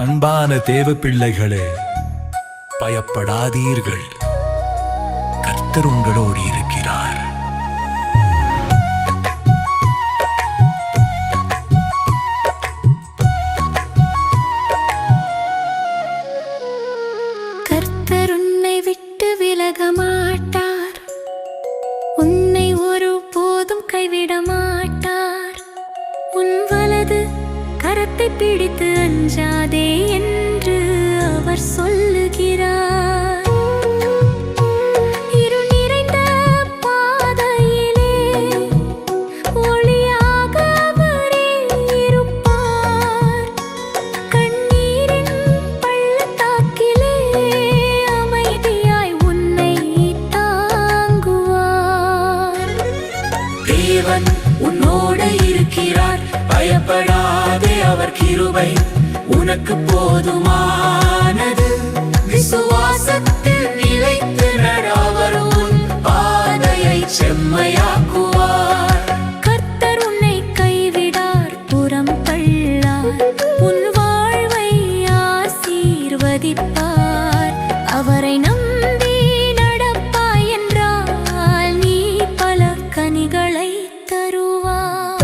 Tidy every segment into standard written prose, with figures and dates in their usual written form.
அன்பான தேவ பிள்ளைகளே, பயப்படாதீர்கள். கர்த்தர் உங்களோடு இருக்கிறார். கர்த்தர் உன்னை விட்டு விலக மாட்டார், உன்னை ஒரு போதும் கைவிட மாட்டார். உன் வலது கரத்தை பிடித்து அஞ்சாதே என்று அவர் சொல்லுகிறார். இருள் நிறைந்த பாதையிலே ஒளியாக அவரே இருப்பார். கண்ணீரின் பள்ளத்தாக்கிலே அமைதியாய் உன்னை தாங்குவார். தேவன் உன்னோடு இருக்கிறார், பயப்படாதே, அவர் கிருபை உனக்கு போதுமானது. விசுவாசத்தில் நிலைத்து நட, அவர் உன் பாதையை செம்மையாக்குவார். கர்த்தர் உன்னை கைவிடார், புறம் தள்ளார், உன் வாழ்வை ஆசீர்வதிப்பார். அவரை நம்பி நடப்பாய் என்றால் நீ பல கனிகளை தருவார்.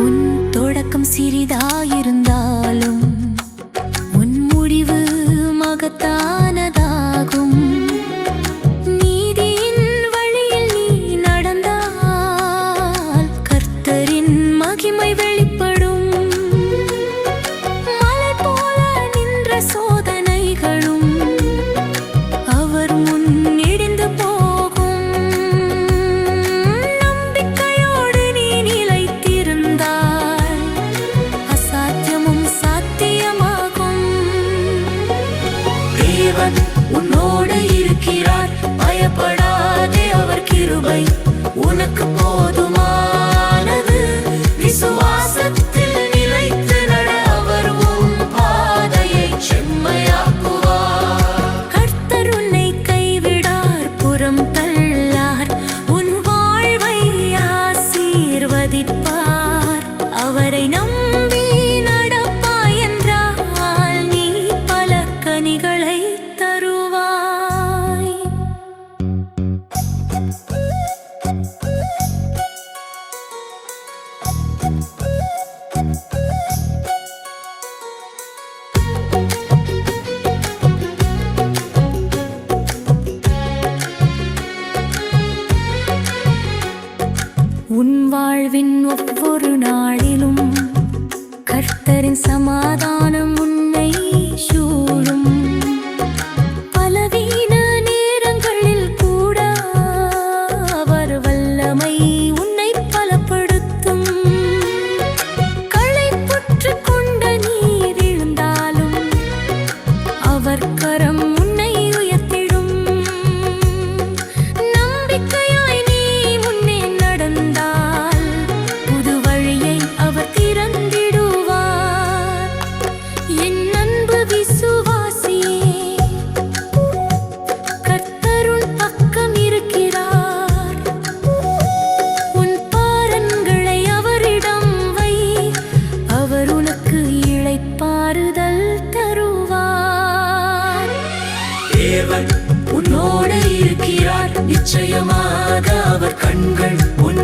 உன் தொடக்கம் சிறிதாயிருந்தாலும் உன் முடிவு மகத்தானதாகும். நீதியின் வழியில் நீ நடந்தால் கர்த்தரின் மகிமை வெளிப்படும். மலை போல நின்ற சோதனைகளும் அவர் முன் இடிந்து போகும். நம்பிக்கையோடு நீ நிலைத்திருந்தால் அசாத்தியமும் சாத்தியமாகும். தேவன் உன்னோடு இருக்கிறார், பயப்படாதே, அவர் கிருபை உனக்கு போதுமானது. விசுவாசத்தில் நிலைத்து நட, அவர் உன் பாதையை செம்மையாக்குவார். கர்த்தர் உன்னை கைவிடார், புறம் தள்ளார், உன் வாழ்வை ஆசீர்வதிப்பார். அவரை நம்பி நடப்பாய் என்றால் நீ பல கனிகளை தருவாய். உன் வாழ்வின் ஒவ்வொரு நாளிலும் கர்த்தரின் சமாதானம் உன்னை சூழும். பலவீன நேரங்களில் கூட அவர் வல்லமை உன்னை பலப்படுத்தும். களைப்புற்றுக் கொண்ட நீ விழுந்தாலும் அவர் கரம் உன்னை உயர்த்திடும். நம்பிக்கையாய் நீ முன்னே நடந்தால் புது வழியை அவர் திறந்திடுவார். என் அன்பு விசுவாசியே, கர்த்தர் உன் பக்கம் இருக்கிறார். உன் பாரங்களை அவரிடம் வை, அவர் உனக்கு இளைப்பாறுதல் தருவார். தேவன் உன்னோடு இருக்கிறார், நிச்சயமாக அவர் கண்கள் உன்